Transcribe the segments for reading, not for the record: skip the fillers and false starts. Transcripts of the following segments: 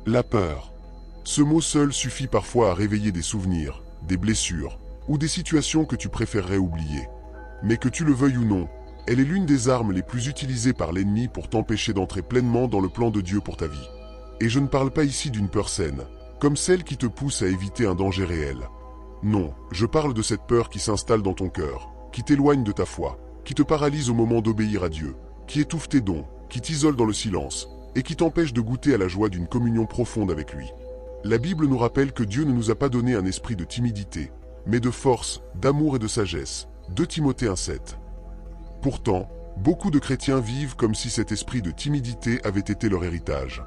La peur. Ce mot seul suffit parfois à réveiller des souvenirs, des blessures, ou des situations que tu préférerais oublier. Mais que tu le veuilles ou non, elle est l'une des armes les plus utilisées par l'ennemi pour t'empêcher d'entrer pleinement dans le plan de Dieu pour ta vie. Et je ne parle pas ici d'une peur saine, comme celle qui te pousse à éviter un danger réel. Non, je parle de cette peur qui s'installe dans ton cœur, qui t'éloigne de ta foi, qui te paralyse au moment d'obéir à Dieu, qui étouffe tes dons, qui t'isole dans le silence, et qui t'empêche de goûter à la joie d'une communion profonde avec lui. La Bible nous rappelle que Dieu ne nous a pas donné un esprit de timidité, mais de force, d'amour et de sagesse. 2 Timothée 1,7. Pourtant, beaucoup de chrétiens vivent comme si cet esprit de timidité avait été leur héritage.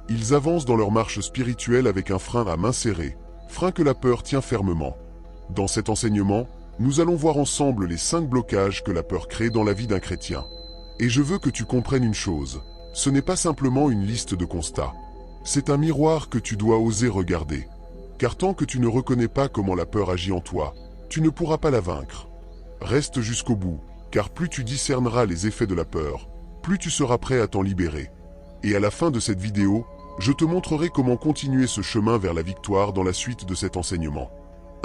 Ils avancent dans leur marche spirituelle avec un frein à main serrée, frein que la peur tient fermement. Dans cet enseignement, nous allons voir ensemble les 5 blocages que la peur crée dans la vie d'un chrétien. Et je veux que tu comprennes une chose, ce n'est pas simplement une liste de constats. C'est un miroir que tu dois oser regarder. Car tant que tu ne reconnais pas comment la peur agit en toi, tu ne pourras pas la vaincre. Reste jusqu'au bout, car plus tu discerneras les effets de la peur, plus tu seras prêt à t'en libérer. Et à la fin de cette vidéo, je te montrerai comment continuer ce chemin vers la victoire dans la suite de cet enseignement.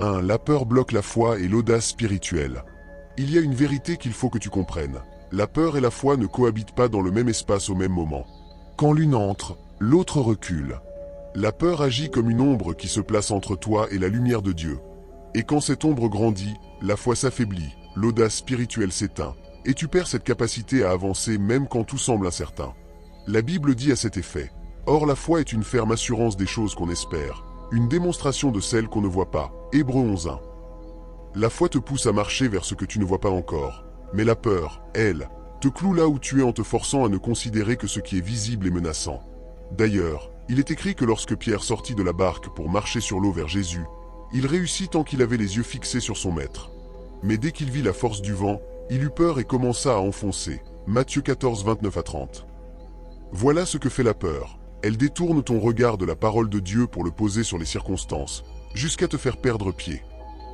1. La peur bloque la foi et l'audace spirituelle. Il y a une vérité qu'il faut que tu comprennes. La peur et la foi ne cohabitent pas dans le même espace au même moment. Quand l'une entre, l'autre recule. La peur agit comme une ombre qui se place entre toi et la lumière de Dieu. Et quand cette ombre grandit, la foi s'affaiblit, l'audace spirituelle s'éteint, et tu perds cette capacité à avancer même quand tout semble incertain. La Bible dit à cet effet, « Or la foi est une ferme assurance des choses qu'on espère, une démonstration de celles qu'on ne voit pas. » Hébreux 11:1. La foi te pousse à marcher vers ce que tu ne vois pas encore, mais la peur, elle, te cloue là où tu es en te forçant à ne considérer que ce qui est visible et menaçant. D'ailleurs, il est écrit que lorsque Pierre sortit de la barque pour marcher sur l'eau vers Jésus, il réussit tant qu'il avait les yeux fixés sur son maître. Mais dès qu'il vit la force du vent, il eut peur et commença à enfoncer. Matthieu 14, 29 à 30. Voilà ce que fait la peur. Elle détourne ton regard de la parole de Dieu pour le poser sur les circonstances, jusqu'à te faire perdre pied.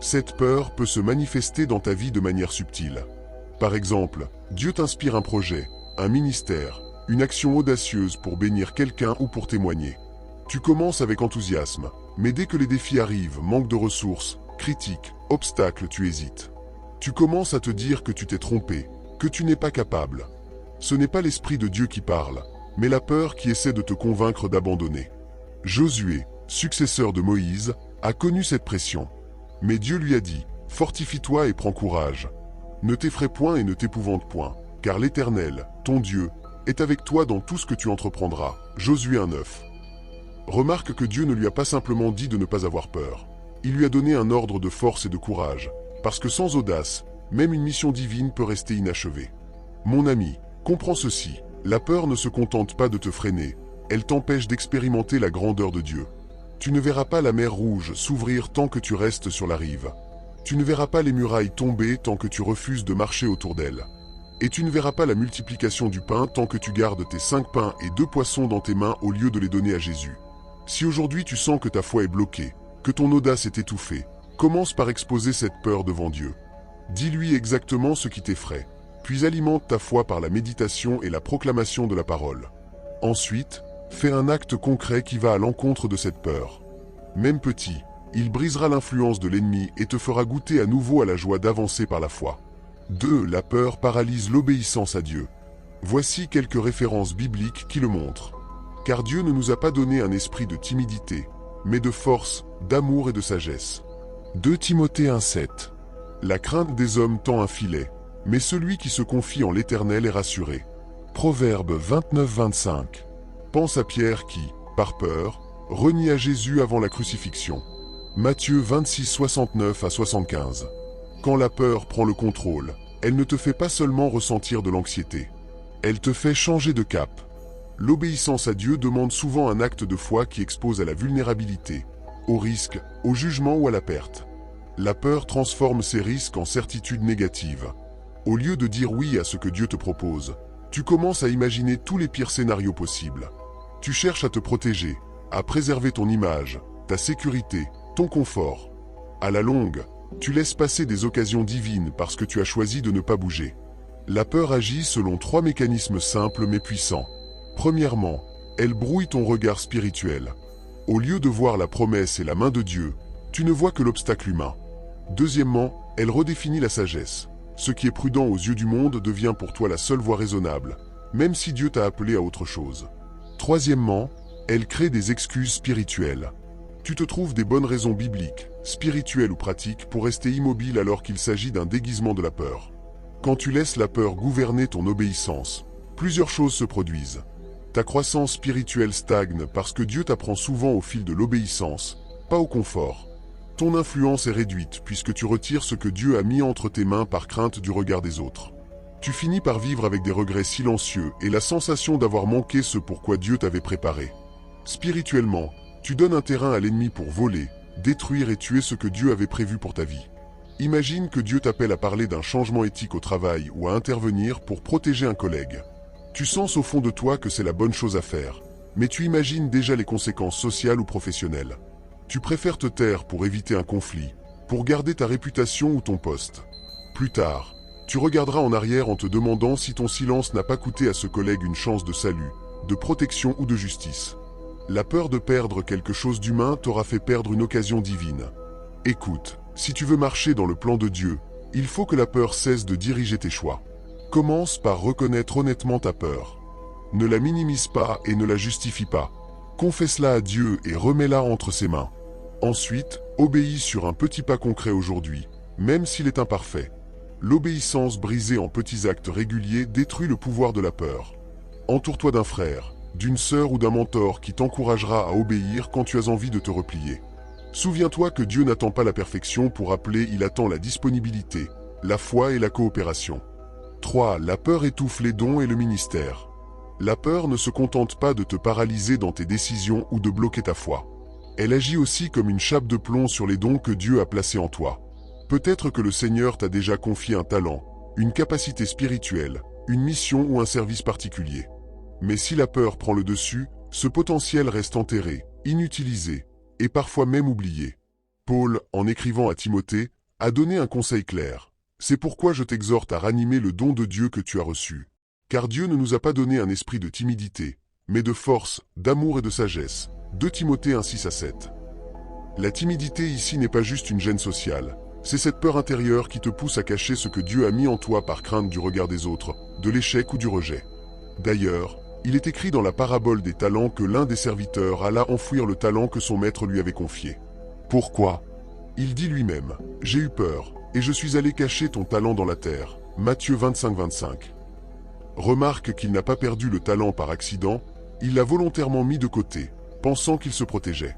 Cette peur peut se manifester dans ta vie de manière subtile. Par exemple, Dieu t'inspire un projet, un ministère, une action audacieuse pour bénir quelqu'un ou pour témoigner. Tu commences avec enthousiasme, mais dès que les défis arrivent, manque de ressources, critiques, obstacles, tu hésites. Tu commences à te dire que tu t'es trompé, que tu n'es pas capable. Ce n'est pas l'Esprit de Dieu qui parle, mais la peur qui essaie de te convaincre d'abandonner. Josué, successeur de Moïse, a connu cette pression. Mais Dieu lui a dit, « Fortifie-toi et prends courage. Ne t'effraie point et ne t'épouvante point, car l'Éternel, ton Dieu, est avec toi dans tout ce que tu entreprendras. » Josué 1:9. Remarque que Dieu ne lui a pas simplement dit de ne pas avoir peur. Il lui a donné un ordre de force et de courage, parce que sans audace, même une mission divine peut rester inachevée. Mon ami, comprends ceci, la peur ne se contente pas de te freiner, elle t'empêche d'expérimenter la grandeur de Dieu. Tu ne verras pas la mer Rouge s'ouvrir tant que tu restes sur la rive. Tu ne verras pas les murailles tomber tant que tu refuses de marcher autour d'elles. Et tu ne verras pas la multiplication du pain tant que tu gardes tes 5 pains et 2 poissons dans tes mains au lieu de les donner à Jésus. Si aujourd'hui tu sens que ta foi est bloquée, que ton audace est étouffée, commence par exposer cette peur devant Dieu. Dis-lui exactement ce qui t'effraie, puis alimente ta foi par la méditation et la proclamation de la parole. Ensuite, fais un acte concret qui va à l'encontre de cette peur. Même petit, il brisera l'influence de l'ennemi et te fera goûter à nouveau à la joie d'avancer par la foi. 2. La peur paralyse l'obéissance à Dieu. Voici quelques références bibliques qui le montrent. Car Dieu ne nous a pas donné un esprit de timidité, mais de force, d'amour et de sagesse. 2 Timothée 1:7. La crainte des hommes tend un filet, mais celui qui se confie en l'Éternel est rassuré. Proverbe 29-25. Pense à Pierre qui, par peur, renia Jésus avant la crucifixion. Matthieu 26-69 à 75. Quand la peur prend le contrôle, elle ne te fait pas seulement ressentir de l'anxiété. Elle te fait changer de cap. L'obéissance à Dieu demande souvent un acte de foi qui expose à la vulnérabilité, au risque, au jugement ou à la perte. La peur transforme ces risques en certitudes négatives. Au lieu de dire oui à ce que Dieu te propose, tu commences à imaginer tous les pires scénarios possibles. Tu cherches à te protéger, à préserver ton image, ta sécurité, ton confort. À la longue, tu laisses passer des occasions divines parce que tu as choisi de ne pas bouger. La peur agit selon 3 mécanismes simples mais puissants. Premièrement, elle brouille ton regard spirituel. Au lieu de voir la promesse et la main de Dieu, tu ne vois que l'obstacle humain. Deuxièmement, elle redéfinit la sagesse. Ce qui est prudent aux yeux du monde devient pour toi la seule voie raisonnable, même si Dieu t'a appelé à autre chose. Troisièmement, elle crée des excuses spirituelles. Tu te trouves des bonnes raisons bibliques, spirituelles ou pratiques pour rester immobile alors qu'il s'agit d'un déguisement de la peur. Quand tu laisses la peur gouverner ton obéissance, plusieurs choses se produisent. Ta croissance spirituelle stagne parce que Dieu t'apprend souvent au fil de l'obéissance, pas au confort. Ton influence est réduite puisque tu retires ce que Dieu a mis entre tes mains par crainte du regard des autres. Tu finis par vivre avec des regrets silencieux et la sensation d'avoir manqué ce pourquoi Dieu t'avait préparé. Spirituellement, tu donnes un terrain à l'ennemi pour voler, détruire et tuer ce que Dieu avait prévu pour ta vie. Imagine que Dieu t'appelle à parler d'un changement éthique au travail ou à intervenir pour protéger un collègue. Tu sens au fond de toi que c'est la bonne chose à faire, mais tu imagines déjà les conséquences sociales ou professionnelles. Tu préfères te taire pour éviter un conflit, pour garder ta réputation ou ton poste. Plus tard, tu regarderas en arrière en te demandant si ton silence n'a pas coûté à ce collègue une chance de salut, de protection ou de justice. La peur de perdre quelque chose d'humain t'aura fait perdre une occasion divine. Écoute, si tu veux marcher dans le plan de Dieu, il faut que la peur cesse de diriger tes choix. Commence par reconnaître honnêtement ta peur. Ne la minimise pas et ne la justifie pas. Confesse-la à Dieu et remets-la entre ses mains. Ensuite, obéis sur un petit pas concret aujourd'hui, même s'il est imparfait. L'obéissance brisée en petits actes réguliers détruit le pouvoir de la peur. Entoure-toi d'un frère, d'une sœur ou d'un mentor qui t'encouragera à obéir quand tu as envie de te replier. Souviens-toi que Dieu n'attend pas la perfection pour appeler, il attend la disponibilité, la foi et la coopération. 3. La peur étouffe les dons et le ministère. La peur ne se contente pas de te paralyser dans tes décisions ou de bloquer ta foi. Elle agit aussi comme une chape de plomb sur les dons que Dieu a placés en toi. Peut-être que le Seigneur t'a déjà confié un talent, une capacité spirituelle, une mission ou un service particulier. Mais si la peur prend le dessus, ce potentiel reste enterré, inutilisé, et parfois même oublié. Paul, en écrivant à Timothée, a donné un conseil clair. C'est pourquoi je t'exhorte à ranimer le don de Dieu que tu as reçu. Car Dieu ne nous a pas donné un esprit de timidité, mais de force, d'amour et de sagesse. 2 Timothée 1:6-7. La timidité ici n'est pas juste une gêne sociale. C'est cette peur intérieure qui te pousse à cacher ce que Dieu a mis en toi par crainte du regard des autres, de l'échec ou du rejet. D'ailleurs, il est écrit dans la parabole des talents que l'un des serviteurs alla enfouir le talent que son maître lui avait confié. Pourquoi? Il dit lui-même, « J'ai eu peur, et je suis allé cacher ton talent dans la terre. » Matthieu 25:25. Remarque qu'il n'a pas perdu le talent par accident, il l'a volontairement mis de côté, pensant qu'il se protégeait.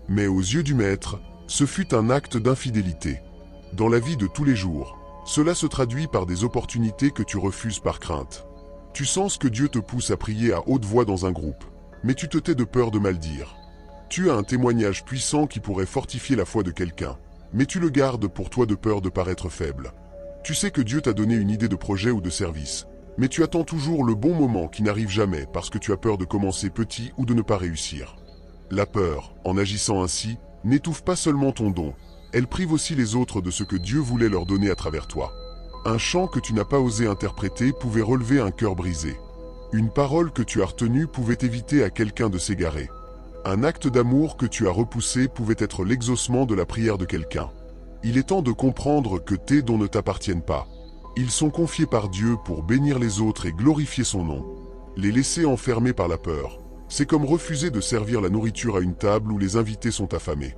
Mais aux yeux du maître, ce fut un acte d'infidélité. Dans la vie de tous les jours, cela se traduit par des opportunités que tu refuses par crainte. Tu sens que Dieu te pousse à prier à haute voix dans un groupe, mais tu te tais de peur de mal dire. Tu as un témoignage puissant qui pourrait fortifier la foi de quelqu'un, mais tu le gardes pour toi de peur de paraître faible. Tu sais que Dieu t'a donné une idée de projet ou de service, mais tu attends toujours le bon moment qui n'arrive jamais parce que tu as peur de commencer petit ou de ne pas réussir. La peur, en agissant ainsi, n'étouffe pas seulement ton don, elle prive aussi les autres de ce que Dieu voulait leur donner à travers toi. Un chant que tu n'as pas osé interpréter pouvait relever un cœur brisé. Une parole que tu as retenue pouvait éviter à quelqu'un de s'égarer. Un acte d'amour que tu as repoussé pouvait être l'exaucement de la prière de quelqu'un. Il est temps de comprendre que tes dons ne t'appartiennent pas. Ils sont confiés par Dieu pour bénir les autres et glorifier son nom. Les laisser enfermés par la peur, c'est comme refuser de servir la nourriture à une table où les invités sont affamés.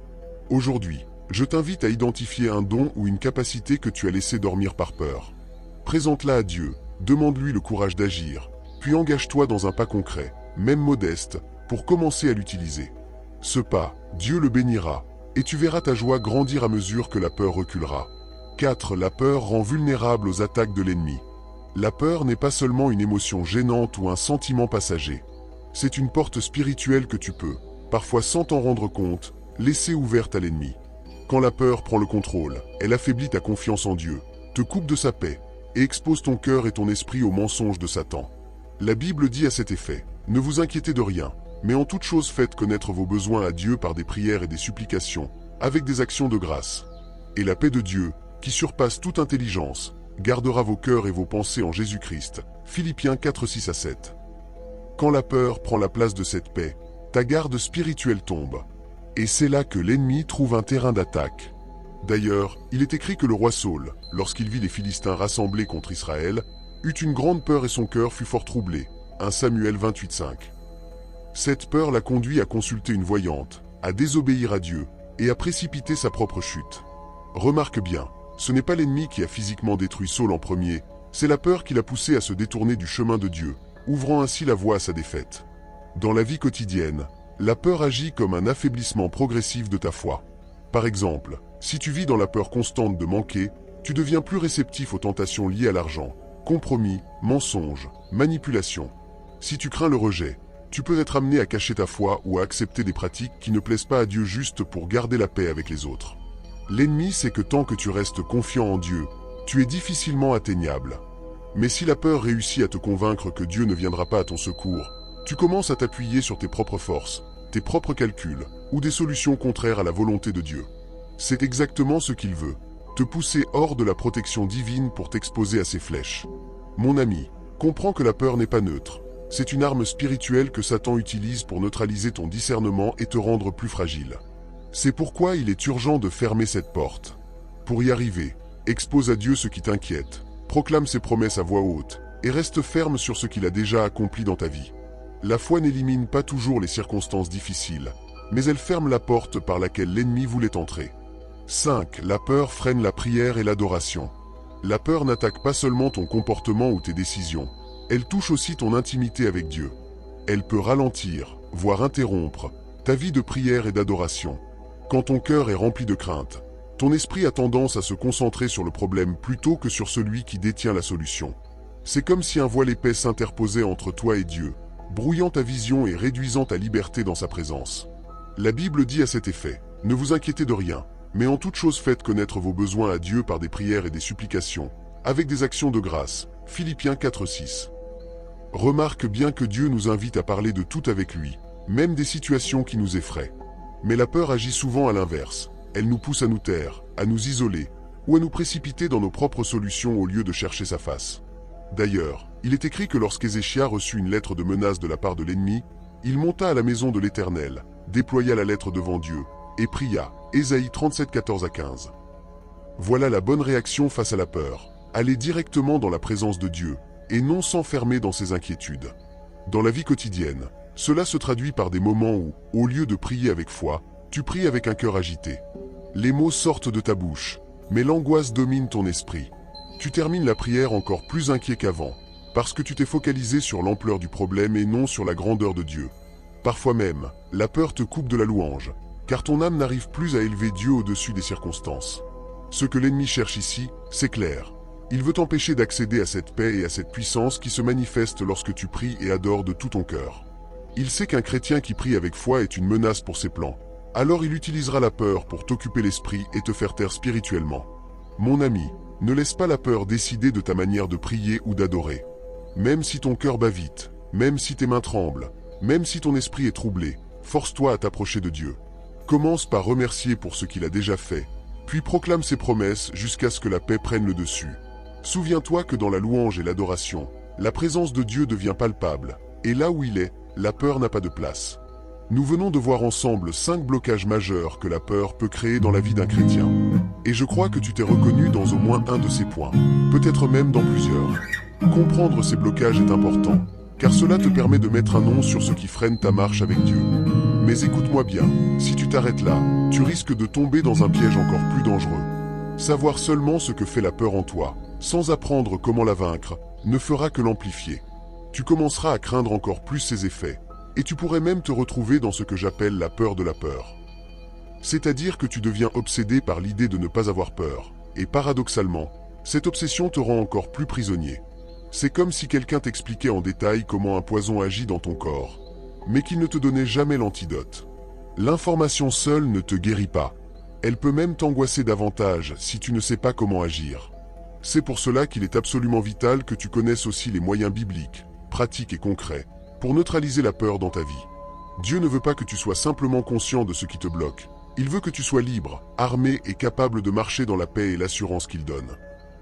Aujourd'hui, je t'invite à identifier un don ou une capacité que tu as laissé dormir par peur. Présente-la à Dieu, demande-lui le courage d'agir, puis engage-toi dans un pas concret, même modeste, pour commencer à l'utiliser. Ce pas, Dieu le bénira, et tu verras ta joie grandir à mesure que la peur reculera. 4. La peur rend vulnérable aux attaques de l'ennemi. La peur n'est pas seulement une émotion gênante ou un sentiment passager. C'est une porte spirituelle que tu peux, parfois sans t'en rendre compte, laisser ouverte à l'ennemi. Quand la peur prend le contrôle, elle affaiblit ta confiance en Dieu, te coupe de sa paix, et expose ton cœur et ton esprit aux mensonges de Satan. La Bible dit à cet effet, « Ne vous inquiétez de rien, mais en toute chose faites connaître vos besoins à Dieu par des prières et des supplications, avec des actions de grâce. Et la paix de Dieu, qui surpasse toute intelligence, gardera vos cœurs et vos pensées en Jésus-Christ. » Philippiens 4:6-7. Quand la peur prend la place de cette paix, ta garde spirituelle tombe. Et c'est là que l'ennemi trouve un terrain d'attaque. D'ailleurs, il est écrit que le roi Saül, lorsqu'il vit les Philistins rassemblés contre Israël, eut une grande peur et son cœur fut fort troublé. 1 Samuel 28:5. Cette peur l'a conduit à consulter une voyante, à désobéir à Dieu et à précipiter sa propre chute. Remarque bien, ce n'est pas l'ennemi qui a physiquement détruit Saül en premier, c'est la peur qui l'a poussé à se détourner du chemin de Dieu, ouvrant ainsi la voie à sa défaite. Dans la vie quotidienne, la peur agit comme un affaiblissement progressif de ta foi. Par exemple, si tu vis dans la peur constante de manquer, tu deviens plus réceptif aux tentations liées à l'argent, compromis, mensonges, manipulation. Si tu crains le rejet, tu peux être amené à cacher ta foi ou à accepter des pratiques qui ne plaisent pas à Dieu juste pour garder la paix avec les autres. L'ennemi sait que tant que tu restes confiant en Dieu, tu es difficilement atteignable. Mais si la peur réussit à te convaincre que Dieu ne viendra pas à ton secours, tu commences à t'appuyer sur tes propres forces, tes propres calculs, ou des solutions contraires à la volonté de Dieu. C'est exactement ce qu'il veut, te pousser hors de la protection divine pour t'exposer à ses flèches. Mon ami, comprends que la peur n'est pas neutre. C'est une arme spirituelle que Satan utilise pour neutraliser ton discernement et te rendre plus fragile. C'est pourquoi il est urgent de fermer cette porte. Pour y arriver, expose à Dieu ce qui t'inquiète, proclame ses promesses à voix haute, et reste ferme sur ce qu'il a déjà accompli dans ta vie. La foi n'élimine pas toujours les circonstances difficiles, mais elle ferme la porte par laquelle l'ennemi voulait entrer. 5. La peur freine la prière et l'adoration. La peur n'attaque pas seulement ton comportement ou tes décisions, elle touche aussi ton intimité avec Dieu. Elle peut ralentir, voire interrompre, ta vie de prière et d'adoration. Quand ton cœur est rempli de crainte, ton esprit a tendance à se concentrer sur le problème plutôt que sur celui qui détient la solution. C'est comme si un voile épais s'interposait entre toi et Dieu, brouillant ta vision et réduisant ta liberté dans sa présence. La Bible dit à cet effet, « Ne vous inquiétez de rien, mais en toute chose faites connaître vos besoins à Dieu par des prières et des supplications, avec des actions de grâce. » Philippiens 4:6. Remarque bien que Dieu nous invite à parler de tout avec lui, même des situations qui nous effraient. Mais la peur agit souvent à l'inverse. Elle nous pousse à nous taire, à nous isoler, ou à nous précipiter dans nos propres solutions au lieu de chercher sa face. D'ailleurs, il est écrit que lorsqu'Ézéchias reçut une lettre de menace de la part de l'ennemi, il monta à la maison de l'Éternel, déploya la lettre devant Dieu, et pria. Ésaïe 37, 14-15. Voilà la bonne réaction face à la peur. Aller directement dans la présence de Dieu, et non s'enfermer dans ses inquiétudes. Dans la vie quotidienne, cela se traduit par des moments où, au lieu de prier avec foi, tu pries avec un cœur agité. Les mots sortent de ta bouche, mais l'angoisse domine ton esprit. Tu termines la prière encore plus inquiet qu'avant, parce que tu t'es focalisé sur l'ampleur du problème et non sur la grandeur de Dieu. Parfois même, la peur te coupe de la louange, car ton âme n'arrive plus à élever Dieu au-dessus des circonstances. Ce que l'ennemi cherche ici, c'est clair. Il veut t'empêcher d'accéder à cette paix et à cette puissance qui se manifeste lorsque tu pries et adores de tout ton cœur. Il sait qu'un chrétien qui prie avec foi est une menace pour ses plans. Alors il utilisera la peur pour t'occuper l'esprit et te faire taire spirituellement. Mon ami, ne laisse pas la peur décider de ta manière de prier ou d'adorer. Même si ton cœur bat vite, même si tes mains tremblent, même si ton esprit est troublé, force-toi à t'approcher de Dieu. Commence par remercier pour ce qu'il a déjà fait, puis proclame ses promesses jusqu'à ce que la paix prenne le dessus. Souviens-toi que dans la louange et l'adoration, la présence de Dieu devient palpable, et là où il est, la peur n'a pas de place. Nous venons de voir ensemble 5 blocages majeurs que la peur peut créer dans la vie d'un chrétien. Et je crois que tu t'es reconnu dans au moins un de ces points, peut-être même dans plusieurs. Comprendre ces blocages est important, car cela te permet de mettre un nom sur ce qui freine ta marche avec Dieu. Mais écoute-moi bien, si tu t'arrêtes là, tu risques de tomber dans un piège encore plus dangereux. Savoir seulement ce que fait la peur en toi, sans apprendre comment la vaincre, ne fera que l'amplifier. Tu commenceras à craindre encore plus ses effets, et tu pourrais même te retrouver dans ce que j'appelle la peur de la peur. C'est-à-dire que tu deviens obsédé par l'idée de ne pas avoir peur, et paradoxalement, cette obsession te rend encore plus prisonnier. C'est comme si quelqu'un t'expliquait en détail comment un poison agit dans ton corps, mais qu'il ne te donnait jamais l'antidote. L'information seule ne te guérit pas. Elle peut même t'angoisser davantage si tu ne sais pas comment agir. C'est pour cela qu'il est absolument vital que tu connaisses aussi les moyens bibliques, pratiques et concrets, pour neutraliser la peur dans ta vie. Dieu ne veut pas que tu sois simplement conscient de ce qui te bloque. Il veut que tu sois libre, armé et capable de marcher dans la paix et l'assurance qu'il donne.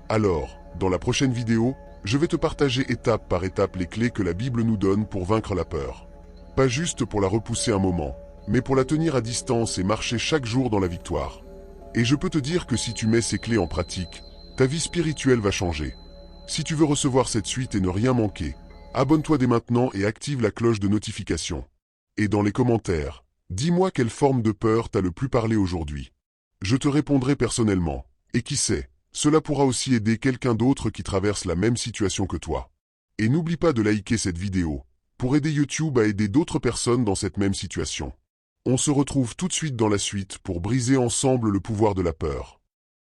Alors, dans la prochaine vidéo, je vais te partager étape par étape les clés que la Bible nous donne pour vaincre la peur. Pas juste pour la repousser un moment, mais pour la tenir à distance et marcher chaque jour dans la victoire. Et je peux te dire que si tu mets ces clés en pratique, ta vie spirituelle va changer. Si tu veux recevoir cette suite et ne rien manquer, abonne-toi dès maintenant et active la cloche de notification. Et dans les commentaires, dis-moi quelle forme de peur t'a le plus parlé aujourd'hui. Je te répondrai personnellement. Et qui sait, cela pourra aussi aider quelqu'un d'autre qui traverse la même situation que toi. Et n'oublie pas de liker cette vidéo, pour aider YouTube à aider d'autres personnes dans cette même situation. On se retrouve tout de suite dans la suite pour briser ensemble le pouvoir de la peur.